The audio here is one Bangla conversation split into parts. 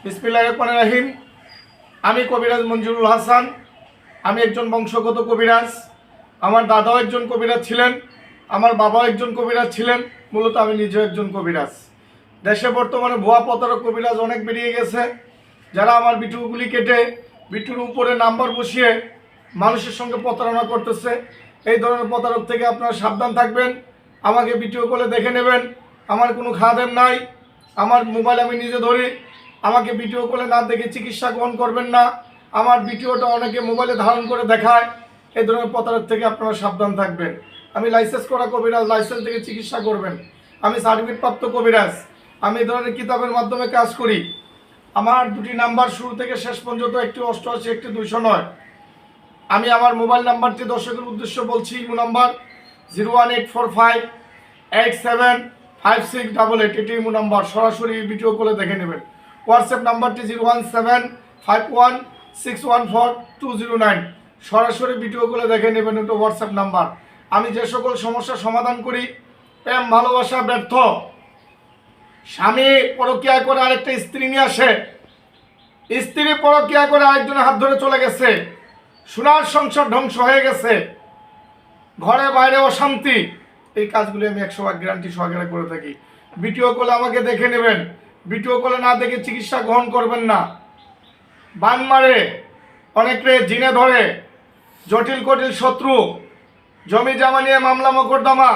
বিসমিল্লাহির রহমানির রহিম। আমি কবিরাজ মঞ্জুরুল হাসান। আমি একজন বংশগত কবিরাজ। আমার দাদাও একজন কবিরাজ ছিলেন, আমার বাবাও একজন কবিরাজ ছিলেন। মূলত আমি নিজেও একজন কবিরাজ। দেশে বর্তমানে ভুয়া প্রতারক কবিরাজ অনেক বেরিয়ে গেছে, যারা আমার ভিডিওগুলি কেটে ভিডিওর উপরে নাম্বার বসিয়ে মানুষের সঙ্গে প্রতারণা করতেছে। এই ধরনের প্রতারক থেকে আপনারা সাবধান থাকবেন। আমাকে ভিডিও কলে দেখে নেবেন। আমার কোনো খাদেম নাই, আমার মোবাইল আমি নিজে ধরি। আমাকে ভিডিও কলে না দেখে চিকিৎসা গ্রহণ করবেন না। আমার ভিডিওটা অনেকে মোবাইলে ধারণ করে দেখায়। এই ধরনের প্রতারক থেকে আপনারা সাবধান থাকবেন। আমি লাইসেন্স করা কবিরাজ, লাইসেন্স থেকে চিকিৎসা করবেন। আমি সার্টিফিকেট প্রাপ্ত কবিরাজ। আমি এই ধরনের কিতাবের মাধ্যমে কাজ করি। আমার দুটি নাম্বার শুরু থেকে শেষ পর্যন্ত, একটি 88, একটি 209। আমি আমার মোবাইল নাম্বারটি দর্শকের উদ্দেশ্য বলছি। Imo number 01845875688। এটি ইমো নাম্বার, সরাসরি ভিডিও কলে দেখে নেবেন। হোয়াটসঅ্যাপ নাম্বারটি 01751614209। সরাসরি ভিডিও কলে দেখে নেবেন, এটা হোয়াটসঅ্যাপ নাম্বার। আমি যে সকল সমস্যার সমাধান করি, প্রেম ভালোবাসা ব্যর্থ, স্বামী পরকীয়া করে আরেকটা স্ত্রী নিয়ে আসে, স্ত্রী পরকীয়া করে আরেকজনের হাত ধরে চলে গেছে, সোনার সংসার ধ্বংস হয়ে গেছে, ঘরে বাইরে অশান্তি, এই কাজগুলি আমি 100% গ্যারান্টি সহকারে করে থাকি। ভিডিও কলে আমাকে দেখে নেবেন। ভিডিও কলে না দেখে চিকিৎসা গ্রহণ করবেন না। বান মারে, অনেকে জিনে ধরে, জটিল কটিল শত্রু, জমি জামা নিয়ে মামলা মোকদ্দমা,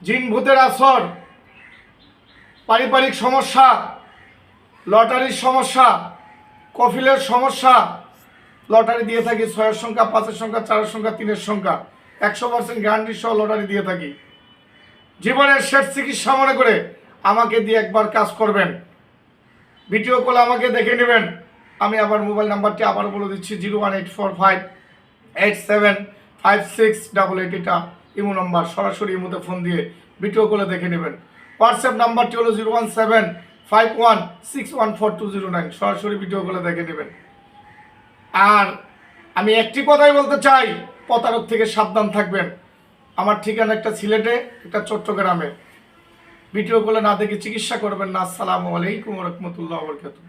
জিন ভূতের আসর, পারিবারিক সমস্যা, লটারির সমস্যা, কফিলের সমস্যা। লটারি দিয়ে থাকি 6-এর সংখ্যা, 5-এর সংখ্যা, 4-এর সংখ্যা, 3-এর সংখ্যা, 100% গ্যারান্টি সহ লটারি দিয়ে থাকি। জীবনের শেষ চিকিৎসা মনে করে আমাকে দিয়ে একবার কাজ করবেন। ভিডিও কলে আমাকে দেখে নেবেন। আমি আবার মোবাইল নাম্বারটি আবার বলে দিচ্ছি, 01845875688। এটা ইমো নাম্বার, সরাসরি ইমোতে ফোন দিয়ে ভিডিও কলে দেখে নেবেন। হোয়াটসঅ্যাপ নাম্বারটি হলো 01751614209। সরাসরি ভিডিও কলে দেখে নেবেন। আর আমি একটি কথাই বলতে চাই, প্রতারক থেকে সাবধান থাকবেন। আমার ঠিকানা একটা সিলেটে, একটা চট্টগ্রামে। ভিডিও কলে না দেখে চিকিৎসা করবেন না। আসসালামু আলাইকুম ওয়া রাহমাতুল্লাহি ওয়া বারাকাতুহু।